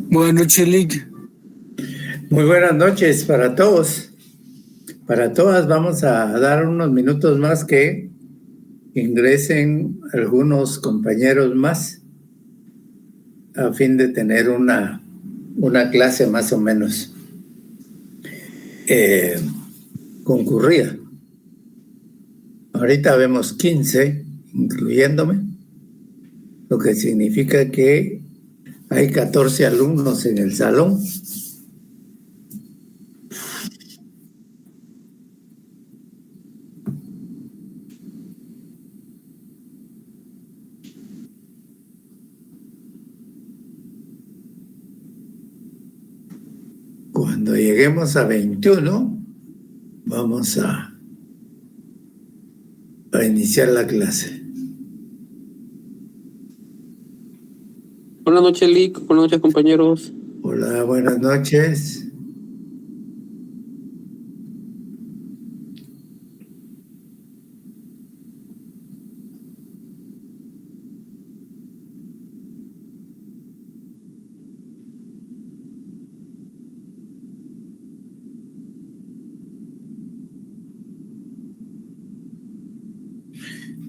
Buenas noches, Lick. Muy buenas noches para todos. Para todas, vamos a dar unos minutos más que ingresen algunos compañeros más a fin de tener una clase más o menos concurrida. Ahorita vemos 15, incluyéndome, lo que significa que hay 14 alumnos en el salón. Cuando lleguemos a 21, vamos a iniciar la clase. Buenas noches, Lick. Buenas noches, compañeros. Hola, buenas noches.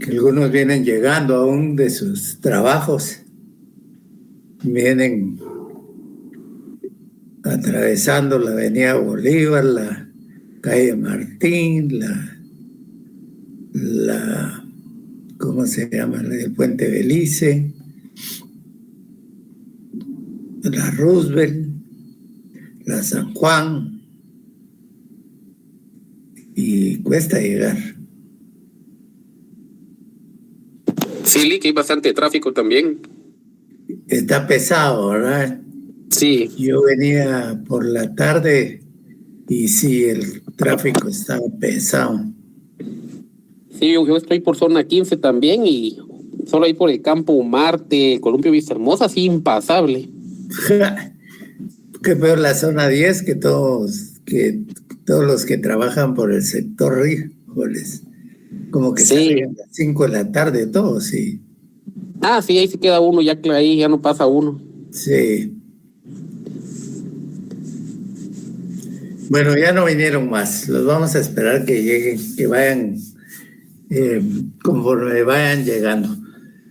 Que algunos vienen llegando aún de sus trabajos. Vienen atravesando la avenida Bolívar, la calle Martín, la ¿cómo se llama? El puente Belice, la Roosevelt, la San Juan, y cuesta llegar. Sí, Lick, hay bastante tráfico también. Está pesado, ¿verdad? Sí. Yo venía por la tarde y sí, el tráfico estaba pesado. Sí, yo estoy por zona 15 también y solo ahí por el campo Marte, Columpio Vista Hermosa, sí, impasable. Qué peor la zona 10 que todos los que trabajan por el sector Ríjoles. Como que Sí. salen a las 5 de la tarde todos, sí. Ah, sí, ahí se queda uno, ya que ahí ya no pasa uno. Sí. Bueno, ya no vinieron más. Los vamos a esperar que lleguen, que vayan conforme vayan llegando.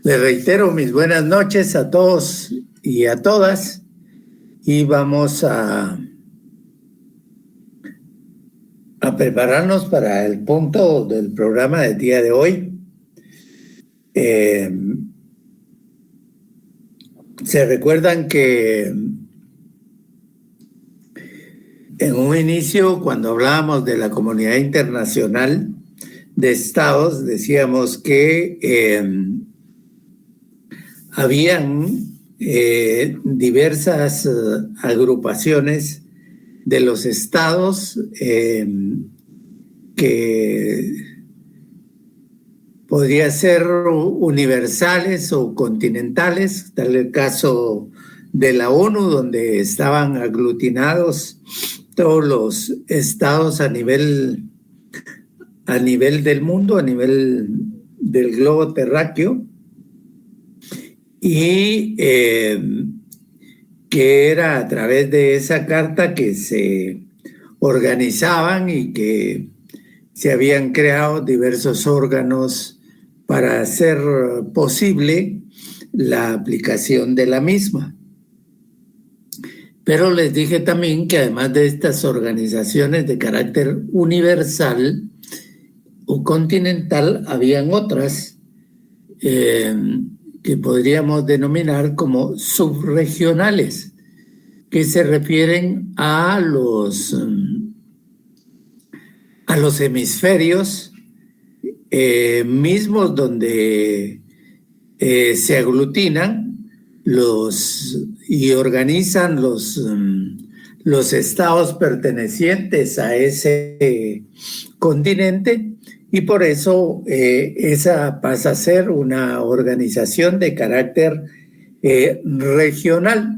Les reitero mis buenas noches a todos y a todas y vamos a prepararnos para el punto del programa del día de hoy. Se recuerdan que en un inicio, cuando hablábamos de la comunidad internacional de estados, decíamos que habían diversas agrupaciones de los estados que podría ser universales o continentales, tal el caso de la ONU, donde estaban aglutinados todos los estados a nivel del mundo, a nivel del globo terráqueo, y que era a través de esa carta que se organizaban y que se habían creado diversos órganos para hacer posible la aplicación de la misma. Pero les dije también que además de estas organizaciones de carácter universal o continental, habían otras que podríamos denominar como subregionales, que se refieren a los hemisferios mismos donde se aglutinan y organizan los estados pertenecientes a ese continente, y por eso esa pasa a ser una organización de carácter regional,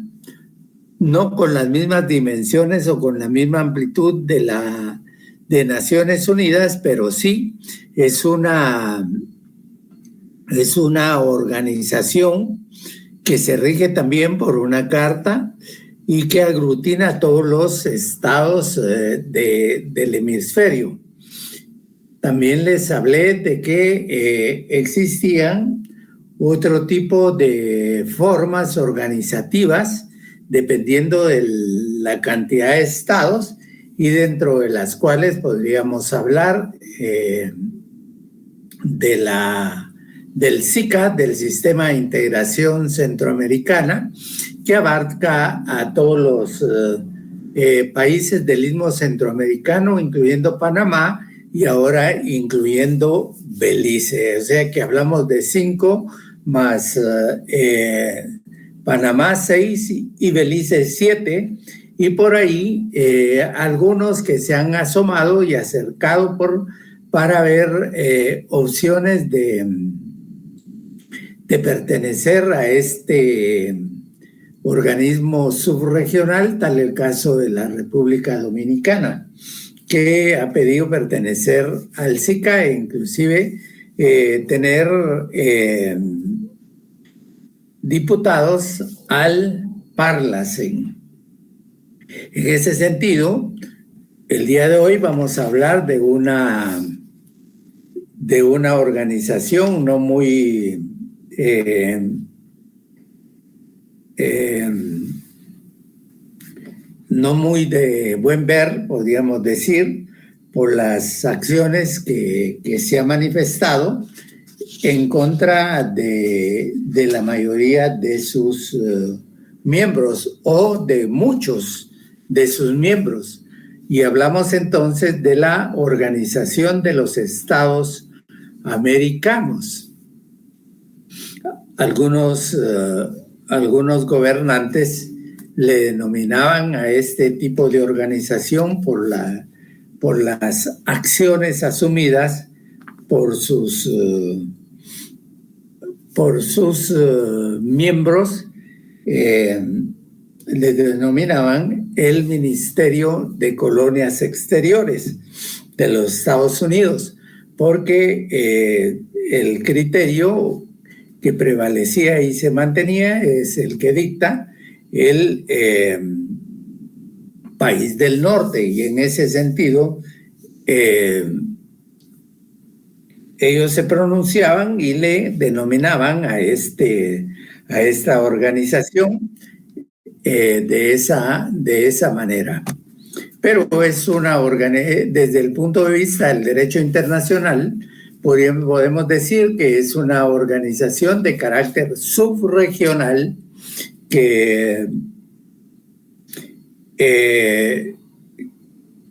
no con las mismas dimensiones o con la misma amplitud de Naciones Unidas, pero sí es una organización que se rige también por una carta y que aglutina a todos los estados del hemisferio. También les hablé de que existían otro tipo de formas organizativas dependiendo de la cantidad de estados y dentro de las cuales podríamos hablar del SICA, del Sistema de Integración Centroamericana, que abarca a todos los países del Istmo Centroamericano, incluyendo Panamá y ahora incluyendo Belice. O sea que hablamos de 5 más Panamá 6 y Belice 7, y por ahí algunos que se han asomado y acercado para ver opciones de pertenecer a este organismo subregional, tal el caso de la República Dominicana, que ha pedido pertenecer al SICA e inclusive tener diputados al Parlacen. En ese sentido, el día de hoy vamos a hablar de una organización no muy no muy de buen ver, podríamos decir, por las acciones que se ha manifestado en contra de la mayoría de sus miembros o de muchos de sus miembros. Y hablamos entonces de la Organización de los Estados Americanos. Algunos gobernantes le denominaban a este tipo de organización por las acciones asumidas por sus miembros, le denominaban el Ministerio de Colonias Exteriores de los Estados Unidos, porque el criterio que prevalecía y se mantenía es el que dicta el país del norte, y en ese sentido ellos se pronunciaban y le denominaban a esta organización de esa manera. Pero es desde el punto de vista del derecho internacional, podemos decir que es una organización de carácter subregional que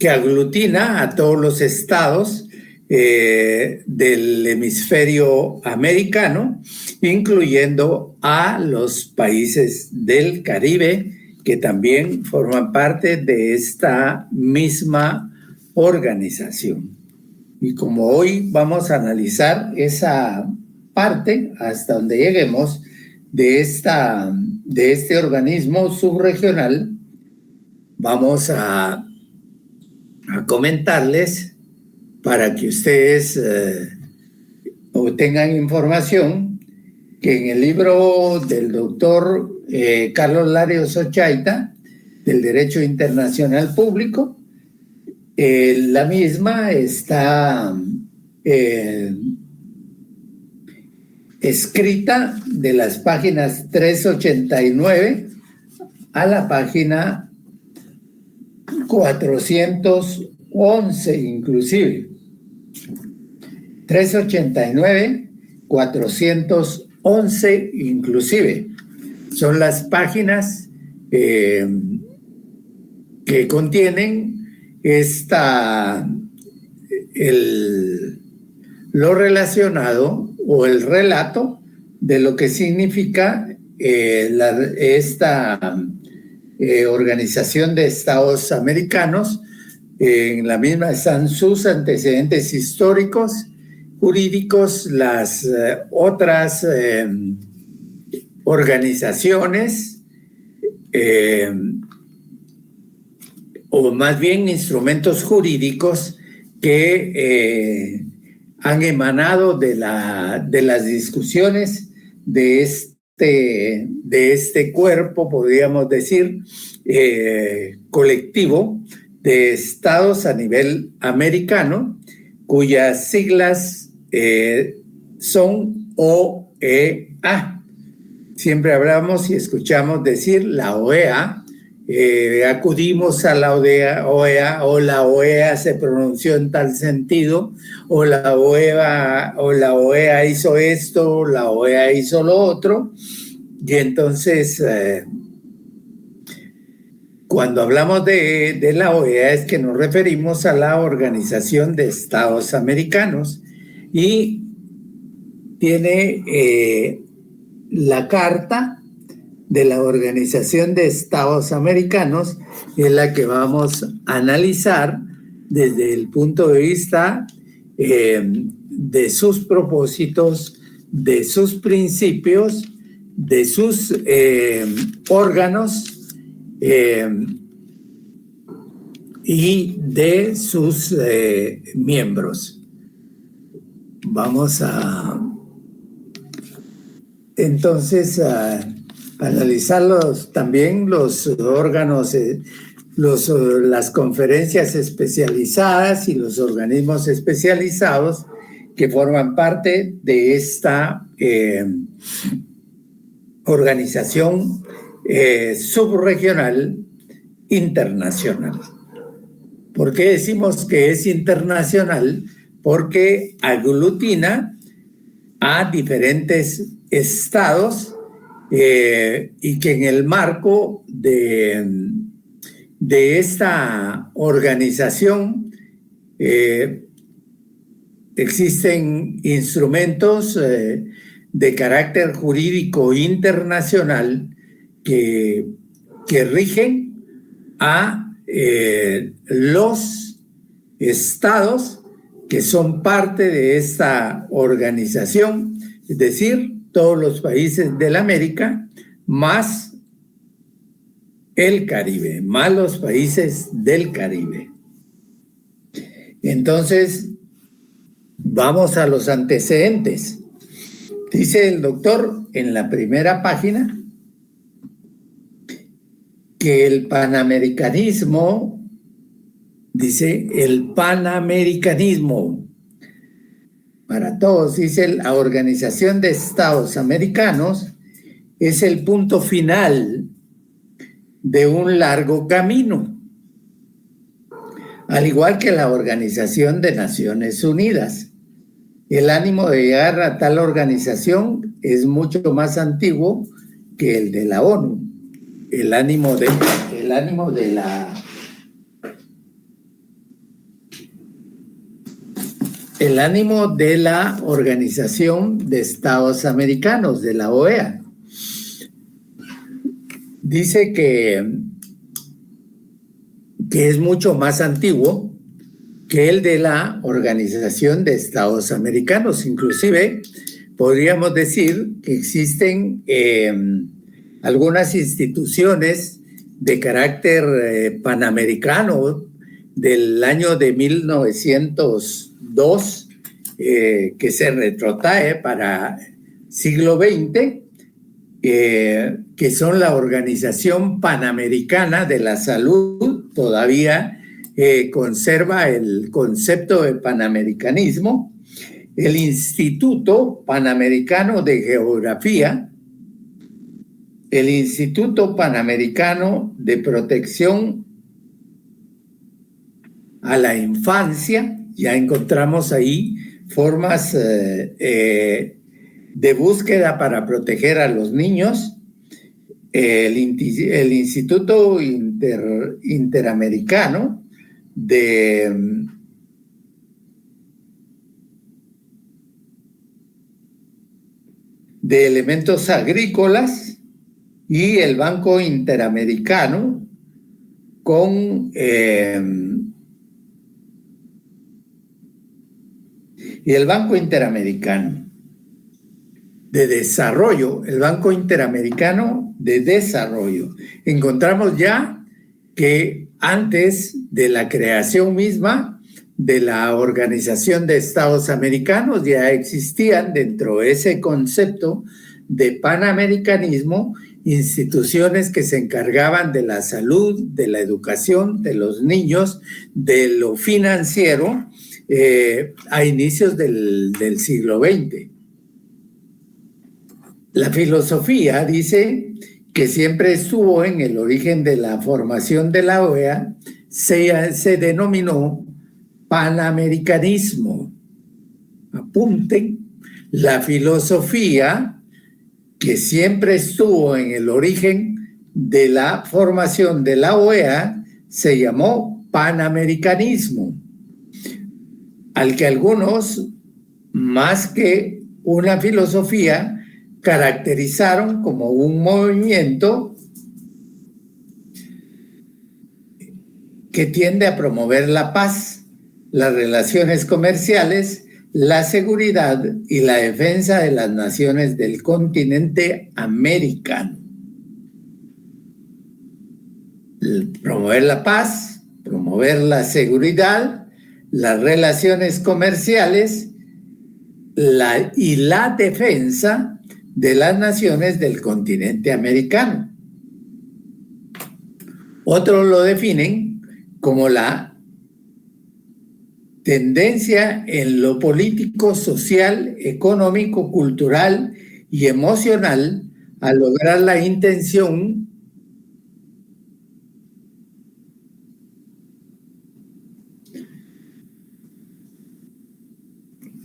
aglutina a todos los estados del hemisferio americano, incluyendo a los países del Caribe, que también forman parte de esta misma organización. Y como hoy vamos a analizar esa parte hasta donde lleguemos de este organismo subregional, vamos a comentarles para que ustedes obtengan información que en el libro del doctor Carlos Larios Ochaita, del Derecho Internacional Público, la misma está escrita de las páginas 389 a la página 411 inclusive. 389, 411 inclusive. Son las páginas que contienen lo relacionado o el relato de lo que significa esta Organización de Estados Americanos. En la misma están sus antecedentes históricos, jurídicos, las otras organizaciones, o más bien instrumentos jurídicos que han emanado de las discusiones de este cuerpo, podríamos decir, colectivo de estados a nivel americano, cuyas siglas son OEA. Siempre hablamos y escuchamos decir la OEA, acudimos a la OEA, o la OEA se pronunció en tal sentido, o la OEA hizo esto, o la OEA hizo lo otro, y entonces cuando hablamos de la OEA es que nos referimos a la Organización de Estados Americanos, y tiene la Carta de la Organización de Estados Americanos, es la que vamos a analizar desde el punto de vista de sus propósitos, de sus principios, de sus órganos y de sus miembros. Vamos a entonces analizar también los órganos, las conferencias especializadas y los organismos especializados que forman parte de esta organización subregional internacional. ¿Por qué decimos que es internacional? Porque aglutina a diferentes estados y que en el marco de esta organización existen instrumentos de carácter jurídico internacional que rigen a los estados que son parte de esta organización, es decir, todos los países de la América, más el Caribe, más los países del Caribe. Entonces, vamos a los antecedentes. Dice el doctor en la primera página que el panamericanismo, dice el panamericanismo, para todos, dice la Organización de Estados Americanos, es el punto final de un largo camino, al igual que la Organización de Naciones Unidas. El ánimo de llegar a tal organización es mucho más antiguo que el de la ONU. El ánimo de la Organización de Estados Americanos, de la OEA. Dice que es mucho más antiguo que el de la Organización de Estados Americanos. Inclusive podríamos decir que existen algunas instituciones de carácter panamericano del año de 1902 que se retrotrae para siglo XX, que son la Organización Panamericana de la Salud. Todavía conserva el concepto de panamericanismo, el Instituto Panamericano de Geografía, el Instituto Panamericano de Protección a la Infancia. Ya encontramos ahí formas de búsqueda para proteger a los niños. El Instituto Interamericano de Elementos Agrícolas y el Banco Interamericano y el Banco Interamericano de Desarrollo, el Banco Interamericano de Desarrollo. Encontramos ya que antes de la creación misma de la Organización de Estados Americanos ya existían dentro de ese concepto de panamericanismo instituciones que se encargaban de la salud, de la educación, de los niños, de lo financiero, a inicios del siglo XX. La filosofía dice que siempre estuvo en el origen de la formación de la OEA, se denominó panamericanismo. Apunten, la filosofía que siempre estuvo en el origen de la formación de la OEA se llamó panamericanismo, al que algunos, más que una filosofía, caracterizaron como un movimiento que tiende a promover la paz, las relaciones comerciales, la seguridad y la defensa de las naciones del continente americano. Promover la paz, promover la seguridad, las relaciones comerciales y la defensa de las naciones del continente americano. Otros lo definen como la tendencia en lo político, social, económico, cultural y emocional a lograr la intención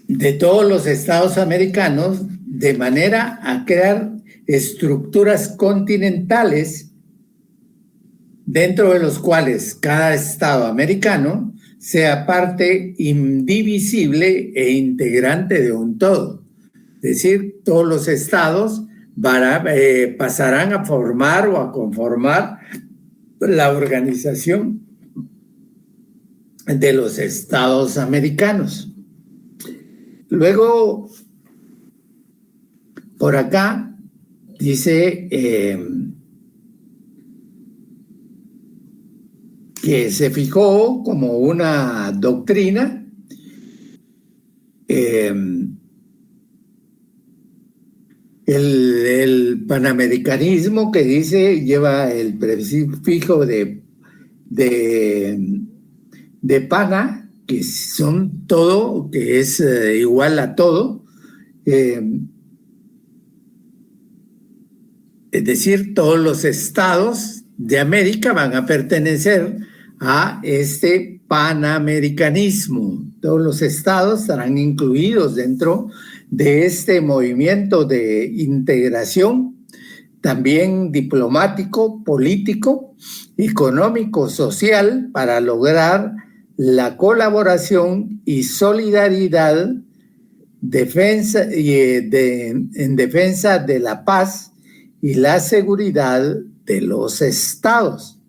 de todos los estados americanos de manera a crear estructuras continentales dentro de los cuales cada estado americano sea parte indivisible e integrante de un todo. Es decir, todos los estados pasarán a formar o a conformar la organización de los estados americanos. Luego, por acá, dice que se fijó como una doctrina el panamericanismo, que dice, lleva el prefijo de pana, que son todo, que es igual a todo, es decir, todos los estados de América van a pertenecer a este panamericanismo. Todos los estados estarán incluidos dentro de este movimiento de integración, también diplomático, político, económico, social, para lograr la colaboración y solidaridad en defensa de la paz y la seguridad de los estados.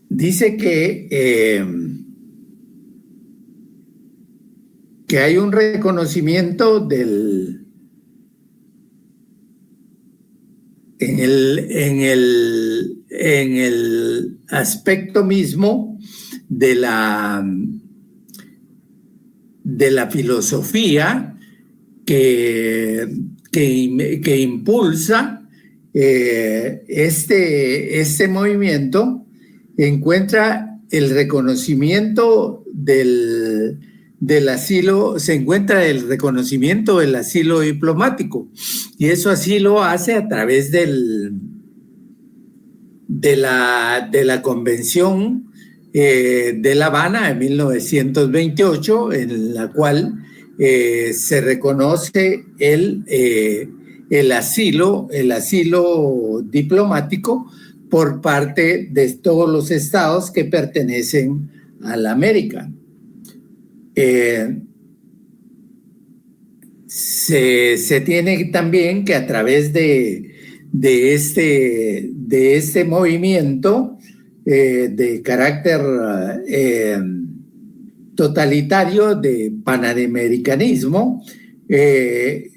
Dice que hay un reconocimiento en el aspecto mismo de la filosofía que impulsa este movimiento. Encuentra el reconocimiento del asilo, se encuentra el reconocimiento del asilo diplomático, y eso así lo hace a través de la Convención de La Habana de 1928, en la cual se reconoce el asilo diplomático por parte de todos los estados que pertenecen a la América. Se tiene también que a través de este movimiento de carácter totalitario de panamericanismo, se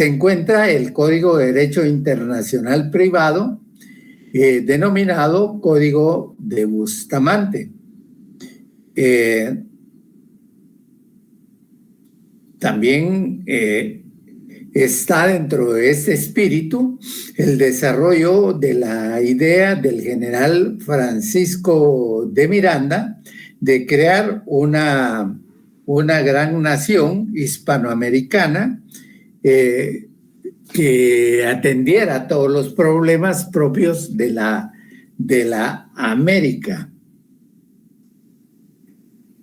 encuentra el Código de Derecho Internacional Privado, denominado Código de Bustamante. también está dentro de este espíritu el desarrollo de la idea del general Francisco de Miranda de crear una gran nación hispanoamericana que atendiera todos los problemas propios de la América.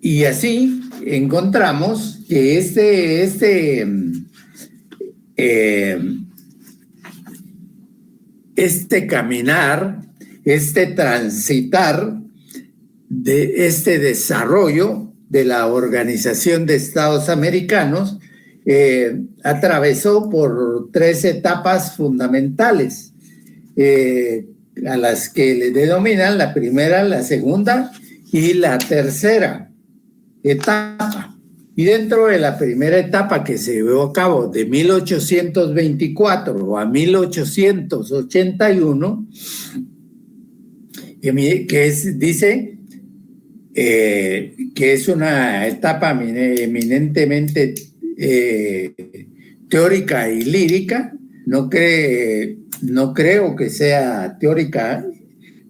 Y así encontramos que este caminar, este transitar de este desarrollo de la Organización de Estados Americanos atravesó por 3 etapas fundamentales a las que le denominan la primera, la segunda y la tercera etapa. Y dentro de la primera etapa que se llevó a cabo de 1824 a 1881, dice que es una etapa eminentemente teórica y lírica. No creo que sea teórica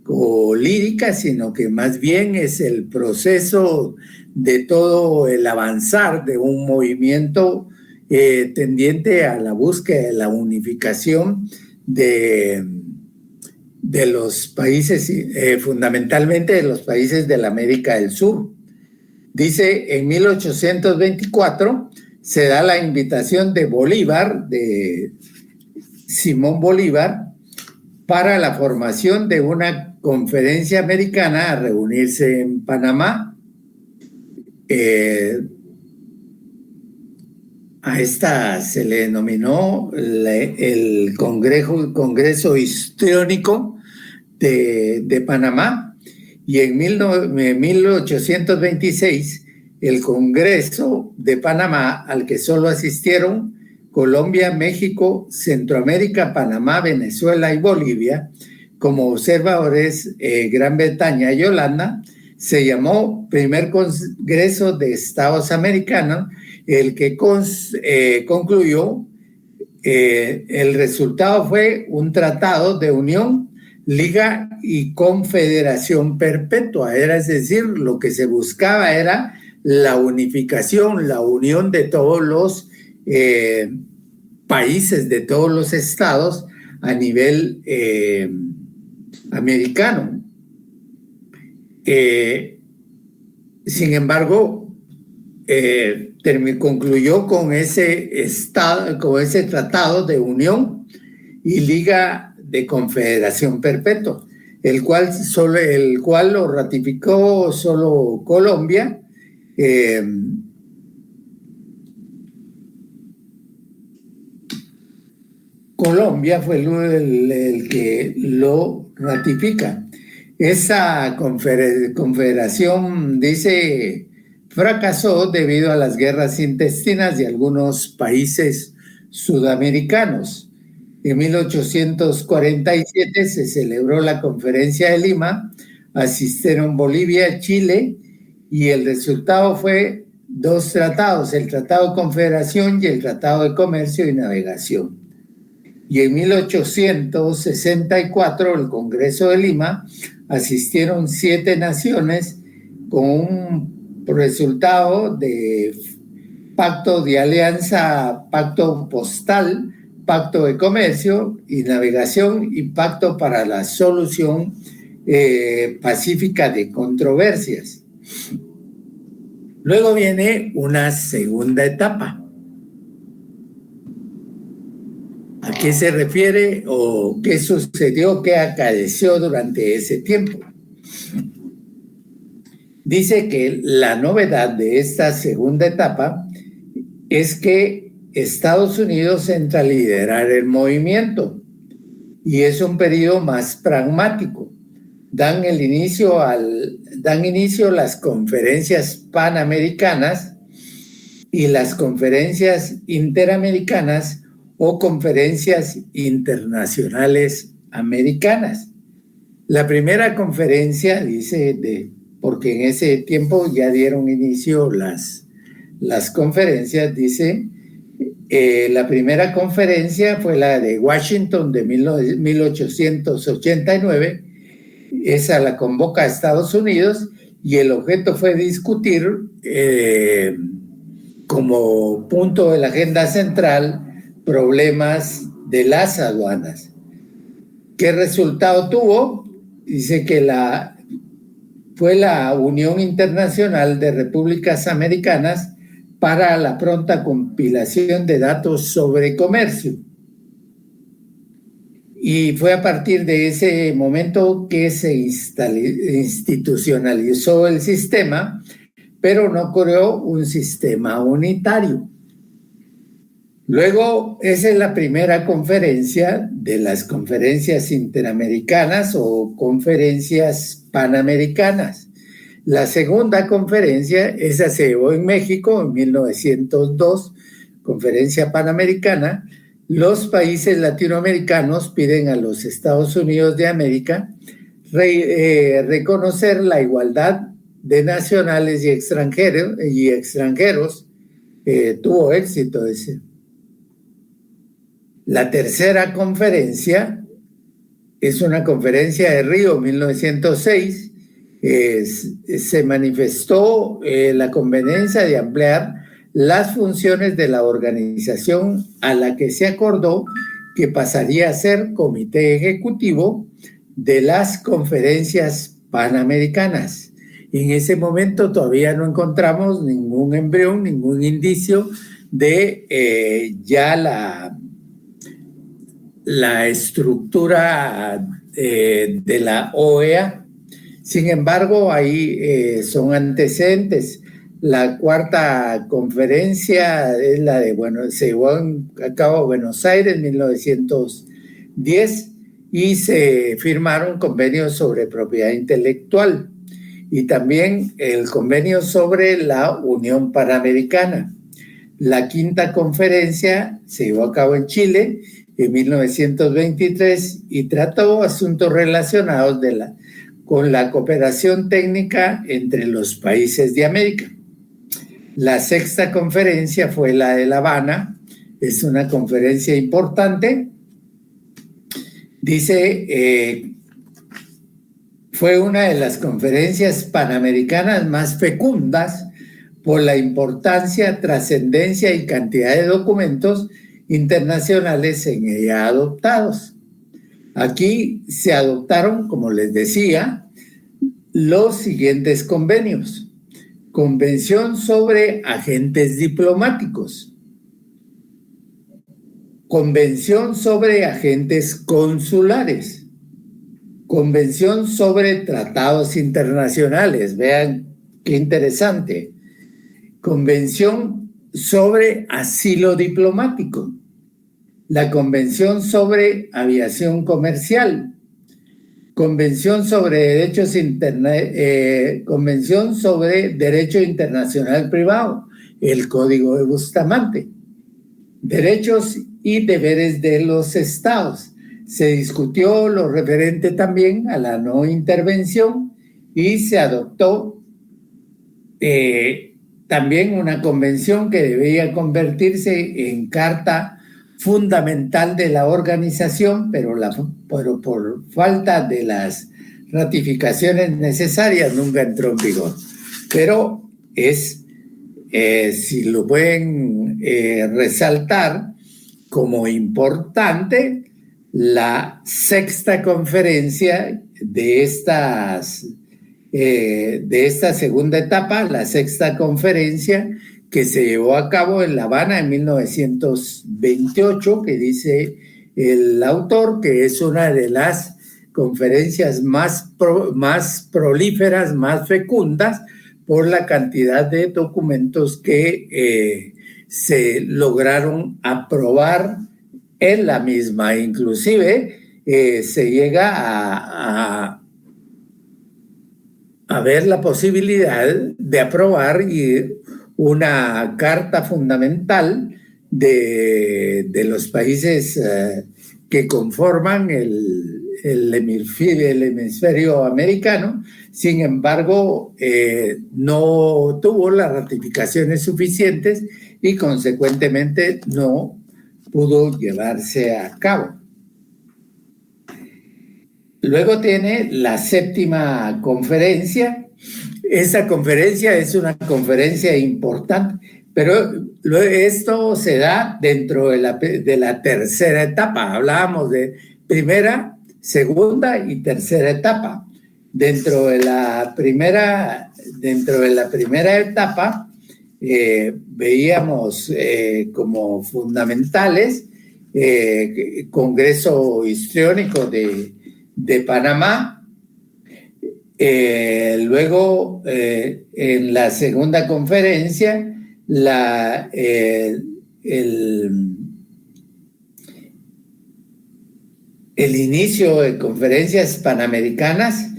o lírica, sino que más bien es el proceso de todo el avanzar de un movimiento tendiente a la búsqueda de la unificación de los países, fundamentalmente de los países de la América del Sur. Dice, en 1824 se da la invitación de Bolívar, de Simón Bolívar, para la formación de una conferencia americana a reunirse en Panamá. A esta se le denominó el Congreso Histriónico de Panamá, y en 1826 el Congreso de Panamá, al que solo asistieron Colombia, México, Centroamérica, Panamá, Venezuela y Bolivia, como observadores Gran Bretaña y Holanda, se llamó Primer Congreso de Estados Americanos, el que concluyó. El resultado fue un tratado de unión, liga y confederación perpetua. Es decir, lo que se buscaba era la unificación, la unión de todos los países, de todos los estados a nivel americano. Sin embargo, concluyó con ese tratado de unión y liga de confederación perpetua, el cual lo ratificó solo Colombia. Colombia fue el que lo ratifica. Esa confederación, dice, fracasó debido a las guerras intestinas de algunos países sudamericanos. En 1847 se celebró la Conferencia de Lima, asistieron Bolivia, Chile, y el resultado fue 2 tratados, el Tratado de Confederación y el Tratado de Comercio y Navegación. Y en 1864 el Congreso de Lima asistieron 7 naciones con un resultado de pacto de alianza, pacto postal, pacto de comercio y navegación y pacto para la solución pacífica de controversias. Luego viene una segunda etapa. ¿A qué se refiere o qué sucedió, qué acaeció durante ese tiempo? Dice que la novedad de esta segunda etapa es que Estados Unidos entra a liderar el movimiento y es un periodo más pragmático. Dan inicio las conferencias panamericanas y las conferencias interamericanas o conferencias internacionales americanas. La primera conferencia, dice, porque en ese tiempo ya dieron inicio las conferencias, dice, la primera conferencia fue la de Washington de 1889, esa la convoca a Estados Unidos y el objeto fue discutir como punto de la agenda central problemas de las aduanas. ¿Qué resultado tuvo? Dice que fue la Unión Internacional de Repúblicas Americanas para la pronta compilación de datos sobre comercio. Y fue a partir de ese momento que se institucionalizó el sistema, pero no creó un sistema unitario. Luego, esa es la primera conferencia de las conferencias interamericanas o conferencias panamericanas. La segunda conferencia, esa se llevó en México en 1902, Conferencia Panamericana. Los países latinoamericanos piden a los Estados Unidos de América reconocer la igualdad de nacionales y extranjeros. Tuvo éxito ese. La tercera conferencia es una conferencia de Río 1906. Se manifestó la conveniencia de ampliar las funciones de la organización a la que se acordó que pasaría a ser comité ejecutivo de las conferencias panamericanas. En ese momento todavía no encontramos ningún embrión, ningún indicio de ya la estructura de la OEA. Sin embargo, ahí son antecedentes. La cuarta conferencia es la de, se llevó a cabo en Buenos Aires en 1910 y se firmaron convenios sobre propiedad intelectual y también el convenio sobre la Unión Panamericana. La quinta conferencia se llevó a cabo en Chile en 1923 y trató asuntos relacionados con la cooperación técnica entre los países de América. La sexta conferencia fue la de La Habana, es una conferencia importante. Dice, fue una de las conferencias panamericanas más fecundas por la importancia, trascendencia y cantidad de documentos internacionales en ella adoptados. Aquí se adoptaron, como les decía, los siguientes convenios. Convención sobre agentes diplomáticos. Convención sobre agentes consulares. Convención sobre tratados internacionales. Vean qué interesante. Convención sobre asilo diplomático. La Convención sobre aviación comercial. Convención sobre Convención sobre Derecho Internacional Privado, el Código de Bustamante. Derechos y deberes de los estados. Se discutió lo referente también a la no intervención y se adoptó también una convención que debía convertirse en carta fundamental de la organización, pero por falta de las ratificaciones necesarias nunca entró en vigor. Pero si lo pueden resaltar como importante, la sexta conferencia de esta segunda etapa, la sexta conferencia que se llevó a cabo en La Habana en 1928, que dice el autor que es una de las conferencias más prolíferas, más fecundas, por la cantidad de documentos que se lograron aprobar en la misma. Inclusive se llega a ver la posibilidad de aprobar una carta fundamental de los países que conforman el hemisferio americano. Sin embargo, no tuvo las ratificaciones suficientes y consecuentemente no pudo llevarse a cabo. Luego tiene la 7ª conferencia. Esa conferencia es una conferencia importante, pero esto se da dentro de la tercera etapa. Hablábamos de primera, segunda y tercera etapa. Dentro de la primera etapa veíamos como fundamentales Congreso Histriónico de Panamá. Luego, en la segunda conferencia, el inicio de conferencias panamericanas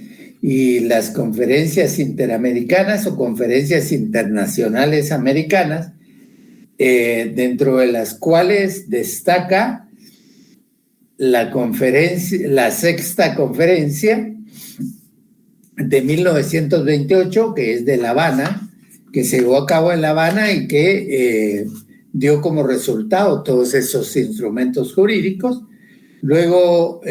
y las conferencias interamericanas o conferencias internacionales americanas, dentro de las cuales destaca la 6ª conferencia de 1928, que es de La Habana, que se llevó a cabo en La Habana y que dio como resultado todos esos instrumentos jurídicos. Luego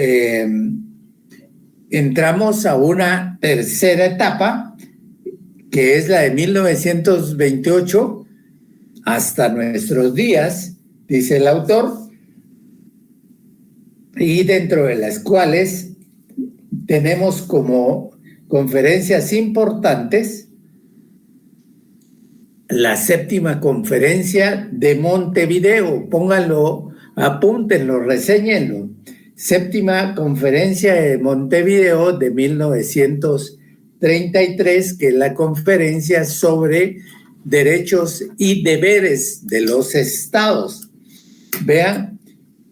entramos a una tercera etapa, que es la de 1928 hasta nuestros días, dice el autor, y dentro de las cuales tenemos como conferencias importantes la 7ª conferencia de Montevideo. Pónganlo, apúntenlo, reséñenlo. 7ª conferencia de Montevideo de 1933, que es la conferencia sobre derechos y deberes de los estados. Vean,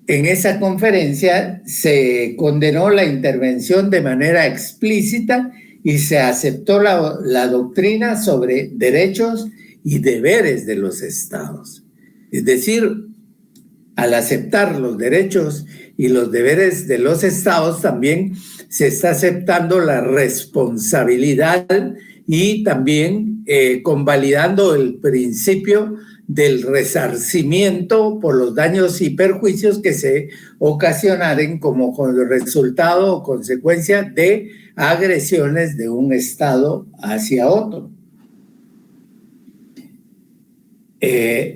en esa conferencia se condenó la intervención de manera explícita y se aceptó la doctrina sobre derechos y deberes de los estados. Es decir, al aceptar los derechos y los deberes de los estados, también se está aceptando la responsabilidad y también convalidando el principio del resarcimiento por los daños y perjuicios que se ocasionaren como resultado o consecuencia de agresiones de un estado hacia otro.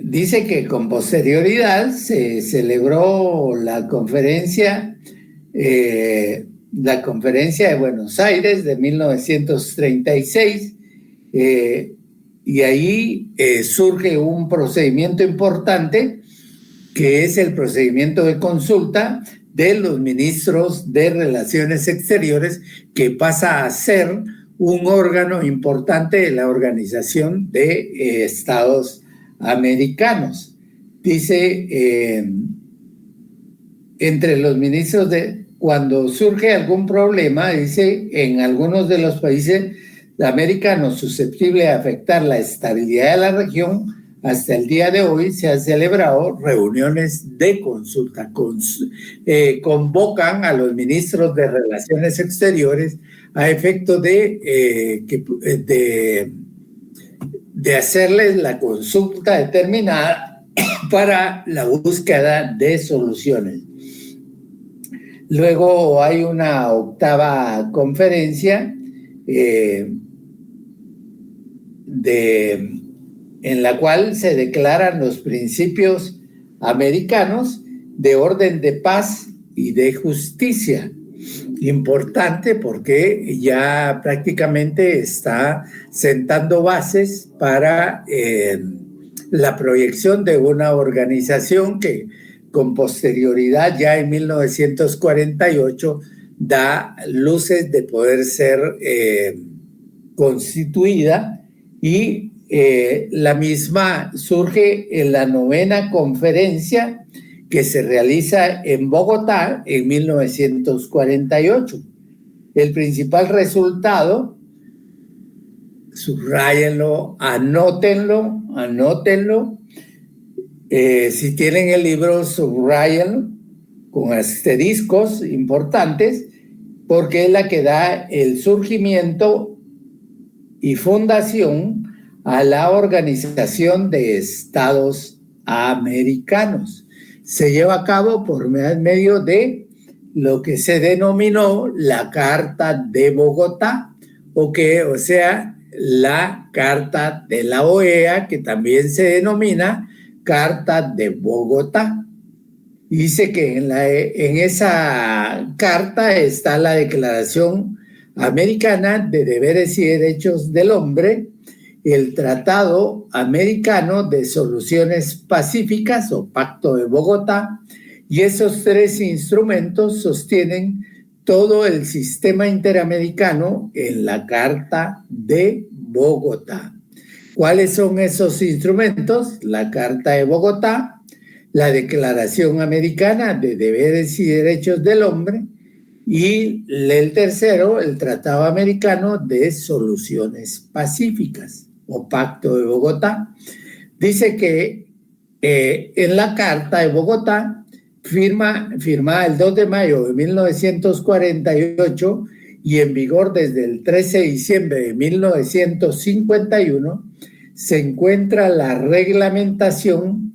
Dice que con posterioridad se celebró la conferencia de Buenos Aires de 1936, y ahí surge un procedimiento importante, que es el procedimiento de consulta de los ministros de Relaciones Exteriores, que pasa a ser un órgano importante de la Organización de Estados Americanos. Dice, entre los ministros cuando surge algún problema, dice, en algunos de los países americanos susceptibles de afectar la estabilidad de la región, hasta el día de hoy se han celebrado reuniones de consulta. Convocan a los ministros de Relaciones Exteriores a efecto de hacerles la consulta determinada para la búsqueda de soluciones. Luego hay una 8ª conferencia en la cual se declaran los principios americanos de orden de paz y de justicia. Importante porque ya prácticamente está sentando bases para la proyección de una organización que con posterioridad, ya en 1948, da luces de poder ser constituida, y la misma surge en la 9ª conferencia que se realiza en Bogotá en 1948. El principal resultado, subráyenlo, anótenlo, si tienen el libro, subráyenlo con asteriscos importantes. porque es la que da el surgimiento y fundación a la Organización de Estados Americanos. Se lleva a cabo por medio de lo que se denominó la Carta de Bogotá, o sea, la Carta de la OEA, que también se denomina Carta de Bogotá. Dice que en esa carta está la Declaración Americana de Deberes y Derechos del Hombre, el Tratado Americano de Soluciones Pacíficas o Pacto de Bogotá, y esos tres instrumentos sostienen todo el sistema interamericano en la Carta de Bogotá. ¿Cuáles son esos instrumentos? La Carta de Bogotá, la Declaración Americana de Deberes y Derechos del Hombre, y el tercero, el Tratado Americano de Soluciones Pacíficas o Pacto de Bogotá. Dice que en la Carta de Bogotá, firmada el 2 de mayo de 1948 y en vigor desde el 13 de diciembre de 1951, se encuentra la reglamentación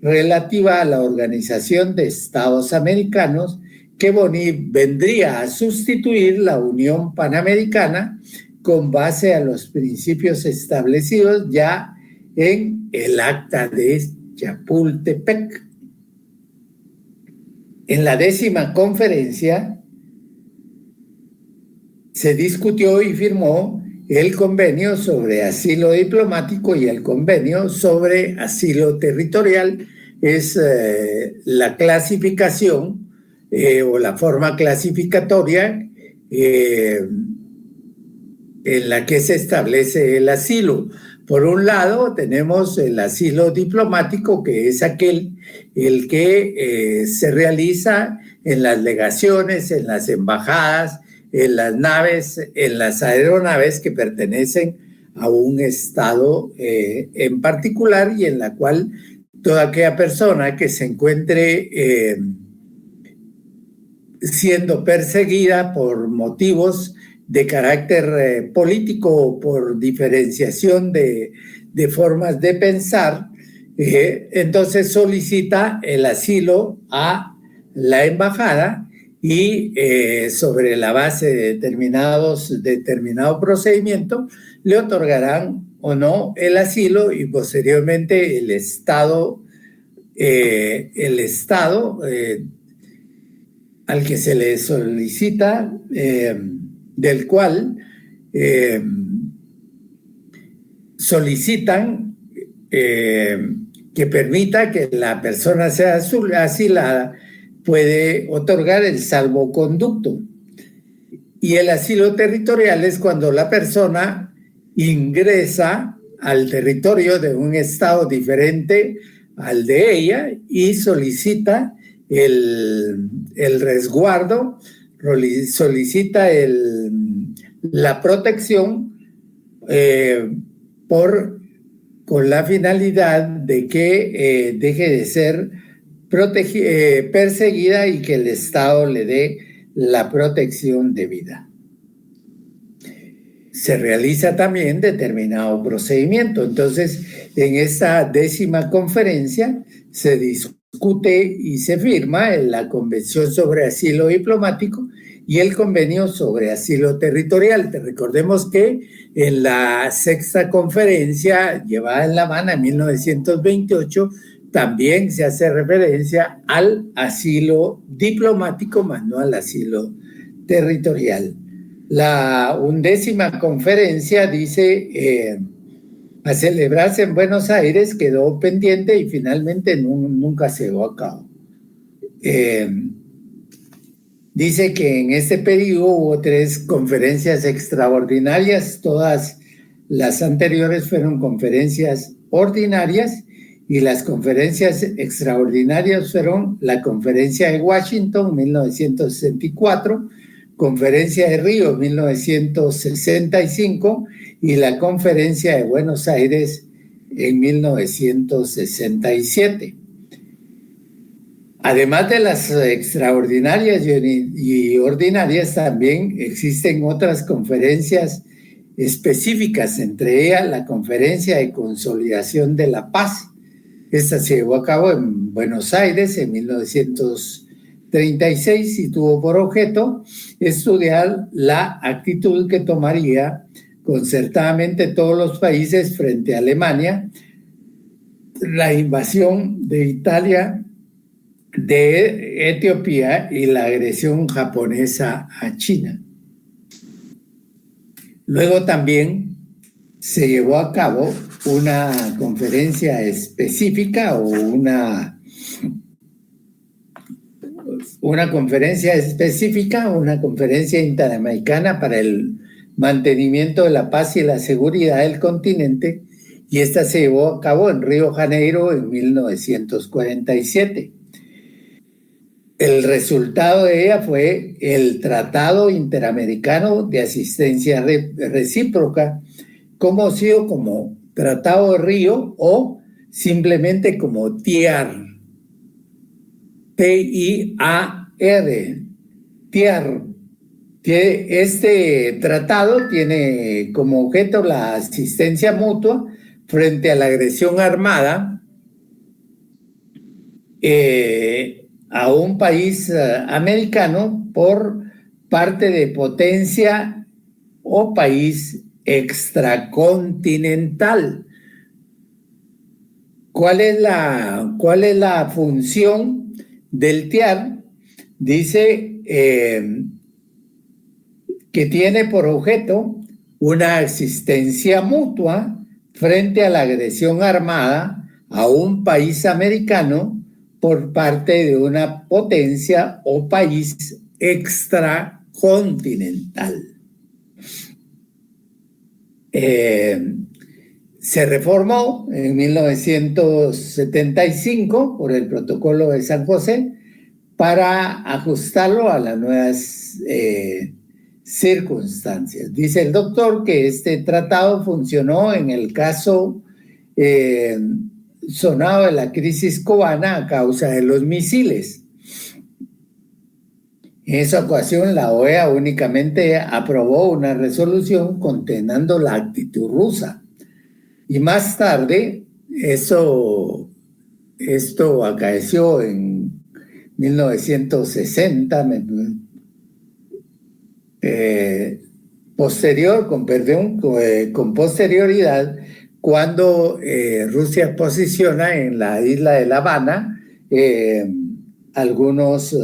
relativa a la Organización de Estados Americanos, que vendría a sustituir la Unión Panamericana con base a los principios establecidos ya en el Acta de Chapultepec. En la 10ª conferencia se discutió y firmó el convenio sobre asilo diplomático y el convenio sobre asilo territorial. Es la clasificación o la forma clasificatoria en la que se establece el asilo. Por un lado, tenemos el asilo diplomático, que es el que se realiza en las legaciones, en las embajadas, en las naves, en las aeronaves que pertenecen a un estado en particular, y en la cual toda aquella persona que se encuentre siendo perseguida por motivos de carácter político o por diferenciación de formas de pensar, entonces solicita el asilo a la embajada y sobre la base de determinado procedimiento le otorgarán o no el asilo, y posteriormente el Estado al que se le solicita, del cual solicitan que permita que la persona sea asilada, puede otorgar el salvoconducto. Y el asilo territorial es cuando la persona ingresa al territorio de un estado diferente al de ella y solicita el resguardo, solicita la protección con la finalidad de que deje de ser perseguida y que el Estado le dé la protección debida. Se realiza también determinado procedimiento. Entonces, en esta 10ª conferencia se discute y se firma la Convención sobre Asilo Diplomático y el Convenio sobre Asilo Territorial. Recordemos que en la 6ª conferencia, llevada en La Habana en 1928, también se hace referencia al asilo diplomático, más no al asilo territorial. La 11ª conferencia dice a celebrarse en Buenos Aires, quedó pendiente y finalmente nunca se llevó a cabo. Dice que en este periodo hubo 3 conferencias extraordinarias, todas las anteriores fueron conferencias ordinarias, y las conferencias extraordinarias fueron la Conferencia de Washington, 1964, Conferencia de Río, 1965, y la Conferencia de Buenos Aires en 1967. Además de las extraordinarias y ordinarias, también existen otras conferencias específicas, entre ellas la Conferencia de Consolidación de la Paz. Esta se llevó a cabo en Buenos Aires en 1936 y tuvo por objeto estudiar la actitud que tomaría concertadamente todos los países frente a Alemania, la invasión de Italia, de Etiopía y la agresión japonesa a China. Luego también se llevó a cabo una conferencia específica o una conferencia específica, una conferencia interamericana para el mantenimiento de la paz y la seguridad del continente, y esta se llevó a cabo en Río de Janeiro en 1947. El resultado de ella fue el Tratado Interamericano de Asistencia Recíproca, conocido como Tratado de Río o simplemente como TIAR. T-I-A-R. TIAR. Este tratado tiene como objeto la asistencia mutua frente a la agresión armada a un país americano por parte de potencia o país extracontinental. ¿Cuál es la función del TIAR? Dice que tiene por objeto una asistencia mutua frente a la agresión armada a un país americano por parte de una potencia o país extracontinental. Se reformó en 1975 por el Protocolo de San José para ajustarlo a las nuevas circunstancias. Dice el doctor que este tratado funcionó en el caso sonado de la crisis cubana a causa de los misiles. En esa ocasión, la OEA únicamente aprobó una resolución condenando la actitud rusa. Y más tarde, esto acaeció en 1960, con posterioridad, cuando Rusia posiciona en la isla de La Habana algunos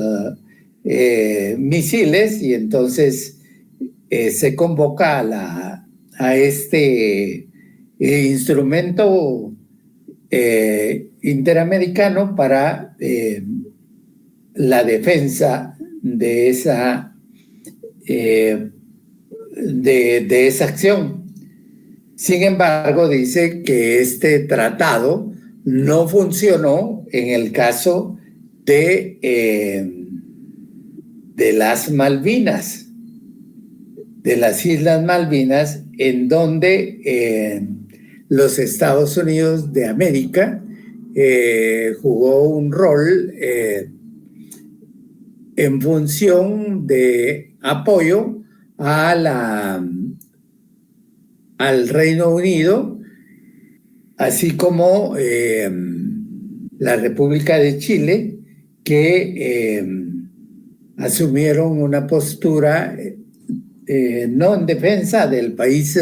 misiles, y entonces se convoca a este instrumento interamericano para la defensa de esa acción. Sin embargo, dice que este tratado no funcionó en el caso de las Malvinas, de las Islas Malvinas, en donde los Estados Unidos de América jugó un rol en función de apoyo al Reino Unido, así como la República de Chile, que asumieron una postura no en defensa del país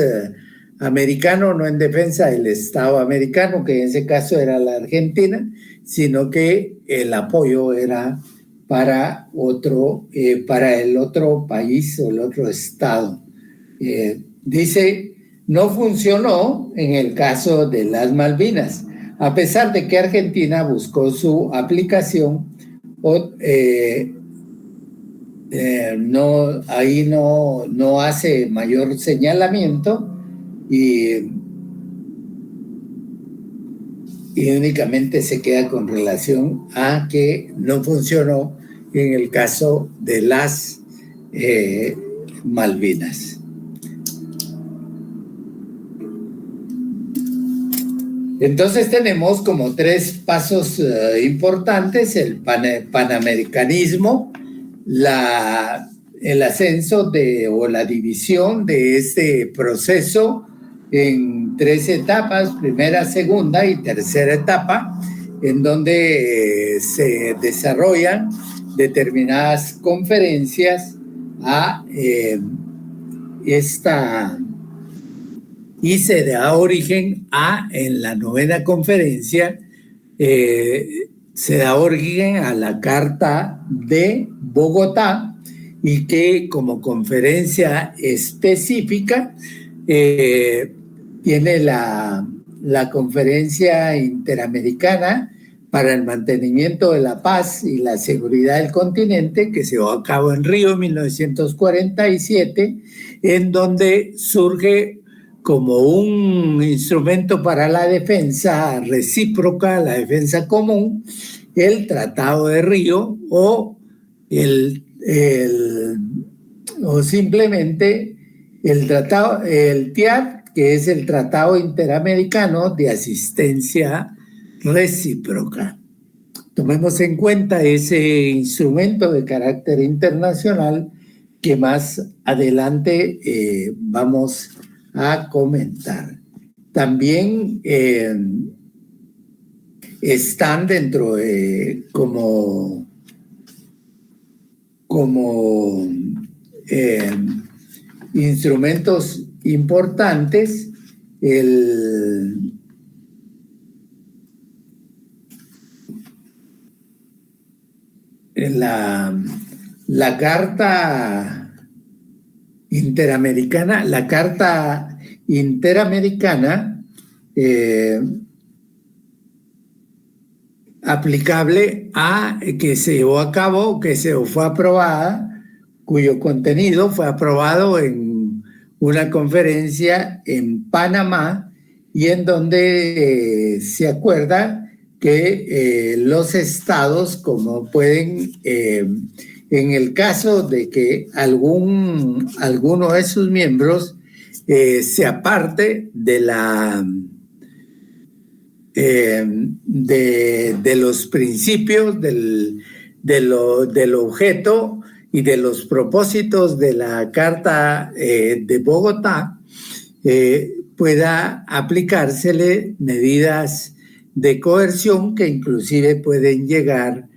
americano, no en defensa del Estado americano, que en ese caso era la Argentina, sino que el apoyo era para el otro país o el otro Estado. Dice, no funcionó en el caso de las Malvinas, a pesar de que Argentina buscó su aplicación. Ahí no hace mayor señalamiento y únicamente se queda con relación a que no funcionó en el caso de las Malvinas. Entonces tenemos como tres pasos importantes: el panamericanismo, el ascenso o la división de este proceso en tres etapas, primera, segunda y tercera etapa, en donde se desarrollan determinadas conferencias y se da origen en la novena conferencia, se da origen a la Carta de Bogotá, y que como conferencia específica tiene la Conferencia Interamericana para el Mantenimiento de la Paz y la Seguridad del Continente, que se llevó a cabo en Río en 1947, en donde surge como un instrumento para la defensa recíproca, la defensa común, el Tratado de Río o simplemente el TIAD, que es el Tratado Interamericano de Asistencia Recíproca. Tomemos en cuenta ese instrumento de carácter internacional que más adelante vamos a comentar. También están dentro de como instrumentos importantes la Carta Interamericana, aplicable que se llevó a cabo, que se fue aprobada, cuyo contenido fue aprobado en una conferencia en Panamá, y en donde se acuerda que los estados, como pueden, en el caso de que alguno de sus miembros se aparte de los principios del objeto y de los propósitos de la Carta de Bogotá, pueda aplicársele medidas de coerción que inclusive pueden llegar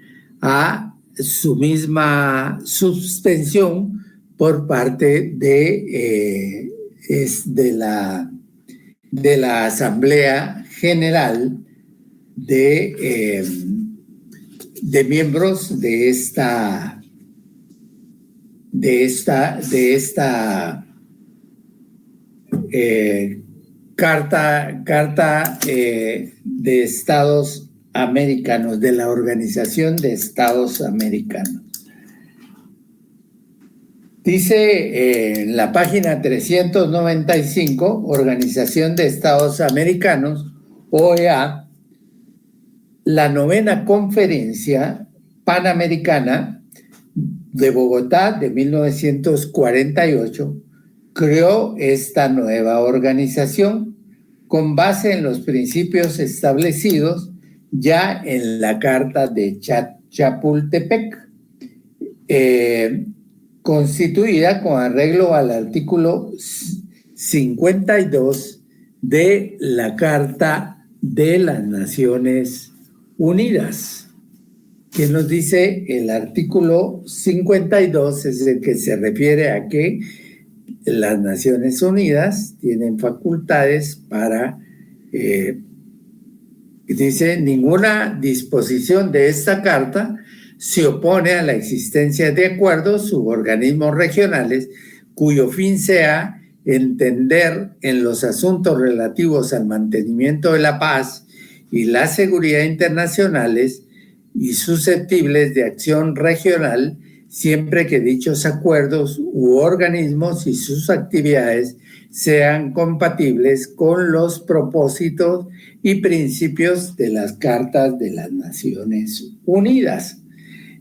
a su misma suspensión por parte de la Asamblea General de miembros de esta Carta de Estados Americanos, de la Organización de Estados Americanos. Dice en la página 395, Organización de Estados Americanos, OEA, la novena conferencia panamericana de Bogotá de 1948 creó esta nueva organización con base en los principios establecidos ya en la Carta de Chapultepec, constituida con arreglo al artículo 52 de la Carta de las Naciones Unidas. ¿Qué nos dice el artículo 52? Es el que se refiere a que las Naciones Unidas tienen facultades para, dice, ninguna disposición de esta carta se opone a la existencia de acuerdos u organismos regionales cuyo fin sea entender en los asuntos relativos al mantenimiento de la paz y la seguridad internacionales y susceptibles de acción regional, siempre que dichos acuerdos u organismos y sus actividades sean compatibles con los propósitos y principios de las Cartas de las Naciones Unidas.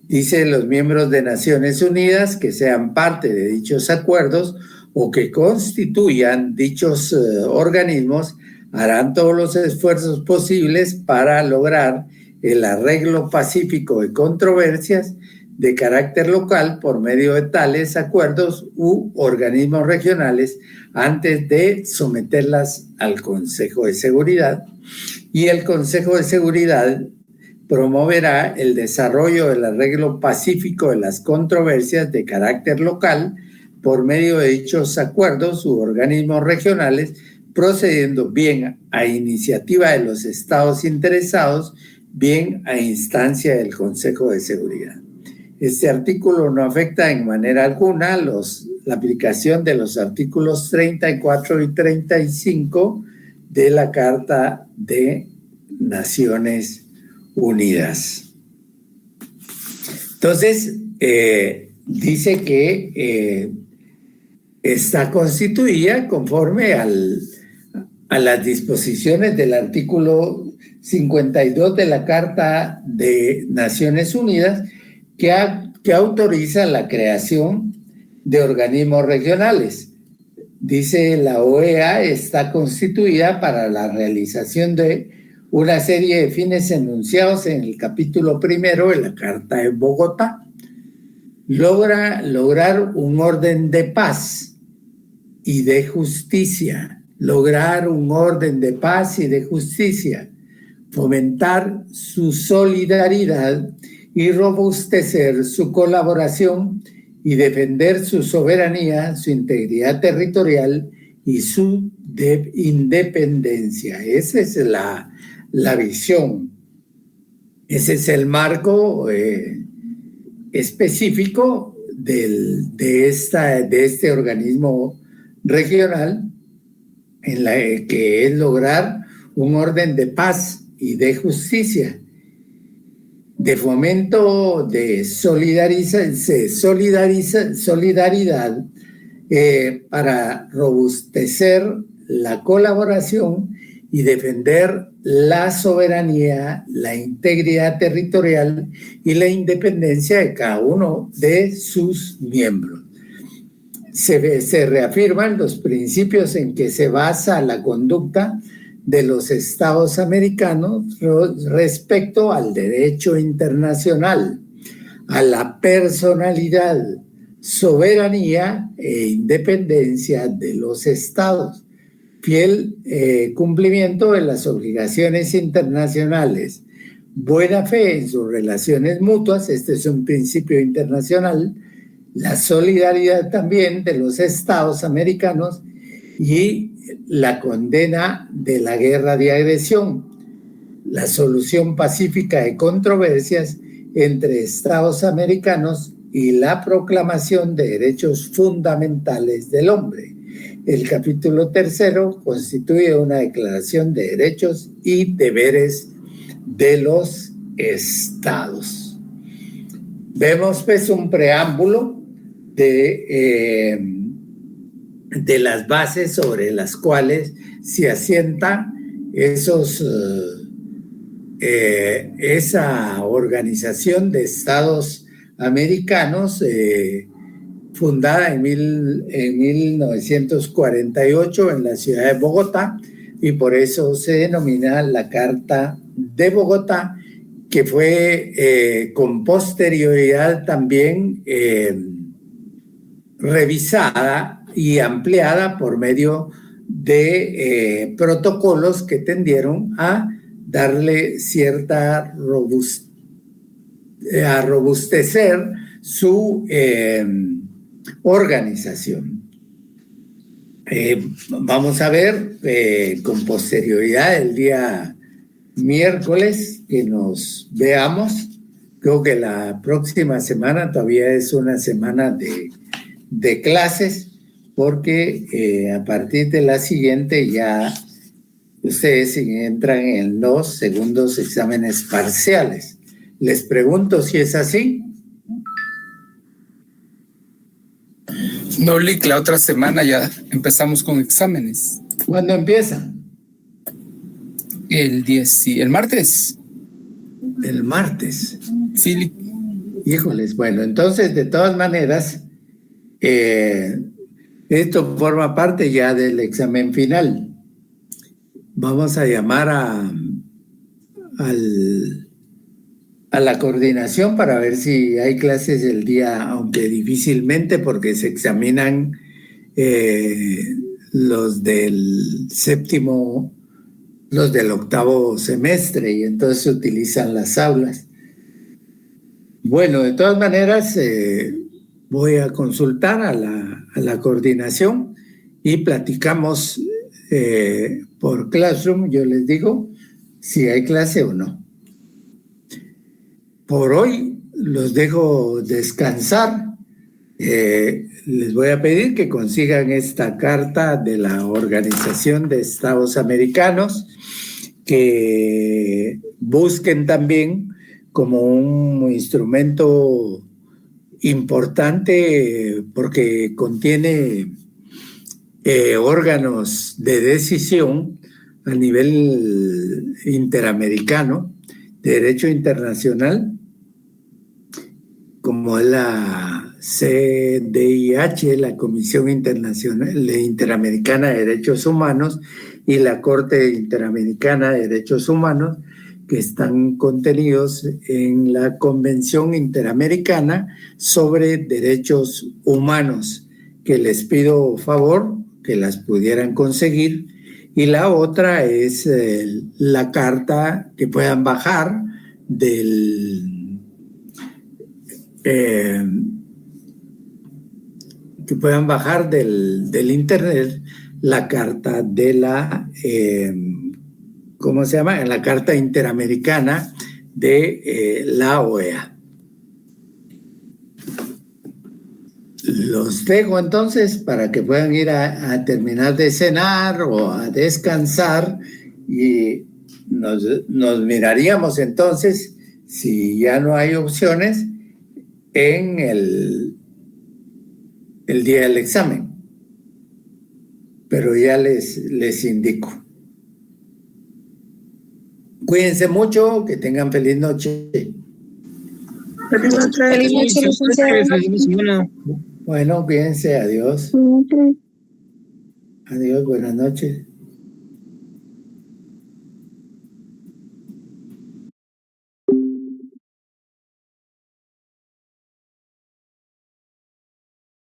Dice, los miembros de Naciones Unidas que sean parte de dichos acuerdos o que constituyan dichos organismos harán todos los esfuerzos posibles para lograr el arreglo pacífico de controversias de carácter local por medio de tales acuerdos u organismos regionales antes de someterlas al Consejo de Seguridad. Y el Consejo de Seguridad promoverá el desarrollo del arreglo pacífico de las controversias de carácter local por medio de dichos acuerdos u organismos regionales, procediendo bien a iniciativa de los estados interesados, bien a instancia del Consejo de Seguridad. Este artículo no afecta en manera alguna la aplicación de los artículos 34 y 35 de la Carta de Naciones Unidas. Entonces, dice que está constituida conforme a las disposiciones del artículo 52 de la Carta de Naciones Unidas, que autoriza la creación de organismos regionales. Dice, la OEA está constituida para la realización de una serie de fines enunciados en el capítulo primero de la Carta de Bogotá. Lograr un orden de paz y de justicia. Lograr un orden de paz y de justicia. Fomentar su solidaridad y robustecer su colaboración y defender su soberanía, su integridad territorial y su independencia. Esa es la visión. Ese es el marco específico de este organismo regional, que es lograr un orden de paz y de justicia, de fomento de solidaridad para robustecer la colaboración y defender la soberanía, la integridad territorial y la independencia de cada uno de sus miembros. Se reafirman los principios en que se basa la conducta de los estados americanos respecto al derecho internacional, a la personalidad, soberanía e independencia de los estados, fiel cumplimiento de las obligaciones internacionales, buena fe en sus relaciones mutuas, este es un principio internacional, la solidaridad también de los estados americanos y la condena de la guerra de agresión, la solución pacífica de controversias entre estados americanos y la proclamación de derechos fundamentales del hombre. El capítulo 3 constituye una declaración de derechos y deberes de los estados. Vemos pues un preámbulo de las bases sobre las cuales se asienta esa organización de estados americanos fundada en 1948 en la ciudad de Bogotá, y por eso se denomina la Carta de Bogotá, que fue con posterioridad también revisada y ampliada por medio de protocolos que tendieron a darle cierta a robustecer su organización. Vamos a ver con posterioridad el día miércoles que nos veamos. Creo que la próxima semana todavía es una semana de clases, porque a partir de la siguiente ya ustedes entran en los segundos exámenes parciales. Les pregunto si es así. No, Lic, la otra semana ya empezamos con exámenes. ¿Cuándo empiezan? El martes. El martes. Sí, Lic. Híjoles, bueno, entonces de todas maneras, esto forma parte ya del examen final. vamos a llamar a la coordinación para ver si hay clases el día, aunque difícilmente porque se examinan los del séptimo, los del octavo semestre y entonces se utilizan las aulas. Bueno, de todas maneras, voy a consultar a la coordinación y platicamos por Classroom, yo les digo si hay clase o no. Por hoy los dejo descansar. Les voy a pedir que consigan esta carta de la Organización de Estados Americanos, que busquen también como un instrumento importante porque contiene órganos de decisión a nivel interamericano, de derecho internacional, como es la CDIH, la Comisión Internacional Interamericana de Derechos Humanos, y la Corte Interamericana de Derechos Humanos, que están contenidos en la Convención Interamericana sobre Derechos Humanos, que les pido favor que las pudieran conseguir. Y la otra es la carta que puedan bajar del internet, la carta de la ¿cómo se llama? La Carta Interamericana de la OEA. Los dejo entonces para que puedan ir a terminar de cenar o a descansar, y nos miraríamos entonces, si ya no hay opciones, en el día del examen. Pero ya les indico. Cuídense mucho, que tengan feliz noche. Feliz noche, licenciado. Bueno, cuídense, adiós. Adiós, buenas noches.